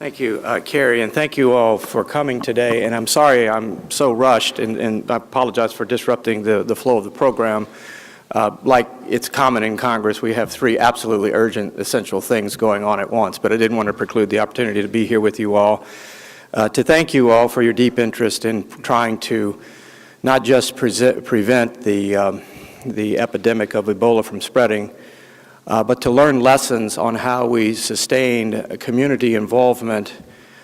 Thank you, Carrie, and thank you all for coming today. And I'm sorry I'm so rushed, and I apologize for disrupting the flow of the program. Like it's common in Congress, we have three absolutely urgent, essential things going on at once, but I didn't want to preclude the opportunity to be here with you all. To thank you all for your deep interest in trying to not just prevent the epidemic of Ebola from spreading, but to learn lessons on how we sustained community involvement,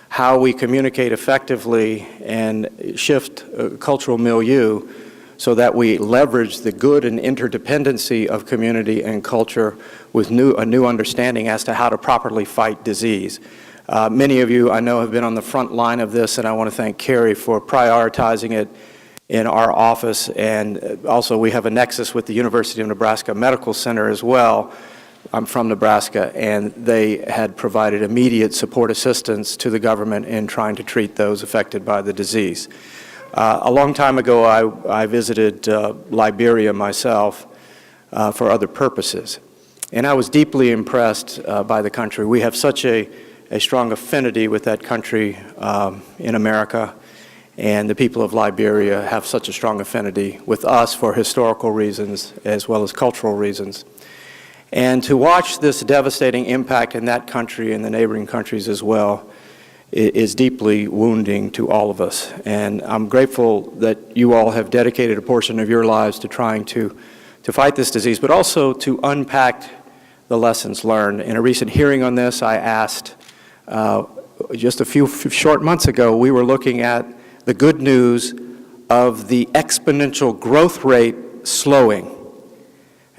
how we communicate effectively and shift cultural milieu so that we leverage the good and interdependency of community and culture with a new understanding as to how to properly fight disease. Many of you I know have been on the front line of this, and I want to thank Carrie for prioritizing it in our office, and also we have a nexus with the University of Nebraska Medical Center as well. I'm from Nebraska, and they had provided immediate support assistance to the government in trying to treat those affected by the disease. A long time ago, I visited Liberia myself for other purposes, and I was deeply impressed by the country. We have such a strong affinity with that country in America, and the people of Liberia have such a strong affinity with us for historical reasons as well as cultural reasons. And to watch this devastating impact in that country and the neighboring countries as well is deeply wounding to all of us. And I'm grateful that you all have dedicated a portion of your lives to trying to fight this disease, but also to unpack the lessons learned. In a recent hearing on this, I asked, just a few short months ago, we were looking at the good news of the exponential growth rate slowing.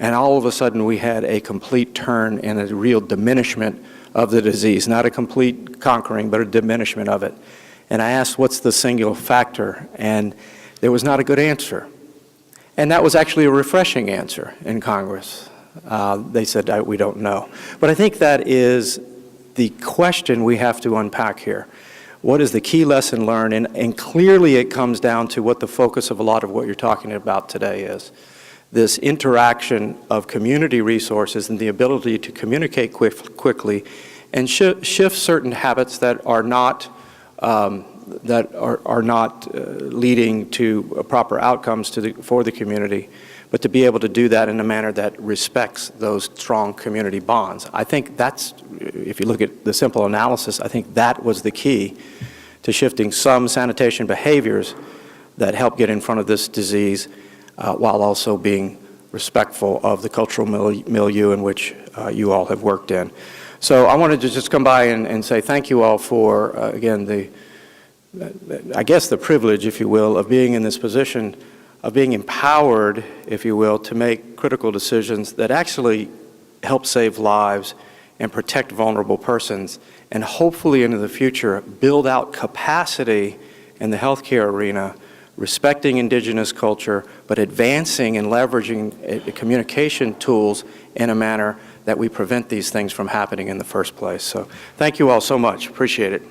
And all of a sudden we had a complete turn and a real diminishment of the disease, not a complete conquering, but a diminishment of it. And I asked, what's the singular factor? And there was not a good answer. And that was actually a refreshing answer in Congress. They said, we don't know. But I think that is the question we have to unpack here. What is the key lesson learned? And clearly it comes down to what the focus of a lot of what you're talking about today is. This interaction of community resources and the ability to communicate quickly and shift certain habits that are not leading to proper outcomes for the community, but to be able to do that in a manner that respects those strong community bonds. I think that's, if you look at the simple analysis, I think that was the key to shifting some sanitation behaviors that help get in front of this disease, while also being respectful of the cultural milieu in which you all have worked in. So I wanted to just come by and say thank you all for, again, I guess the privilege, if you will, of being in this position, of being empowered, if you will, to make critical decisions that actually help save lives and protect vulnerable persons, and hopefully into the future build out capacity in the healthcare arena, respecting indigenous culture, but advancing and leveraging communication tools in a manner that we prevent these things from happening in the first place. So thank you all so much. Appreciate it.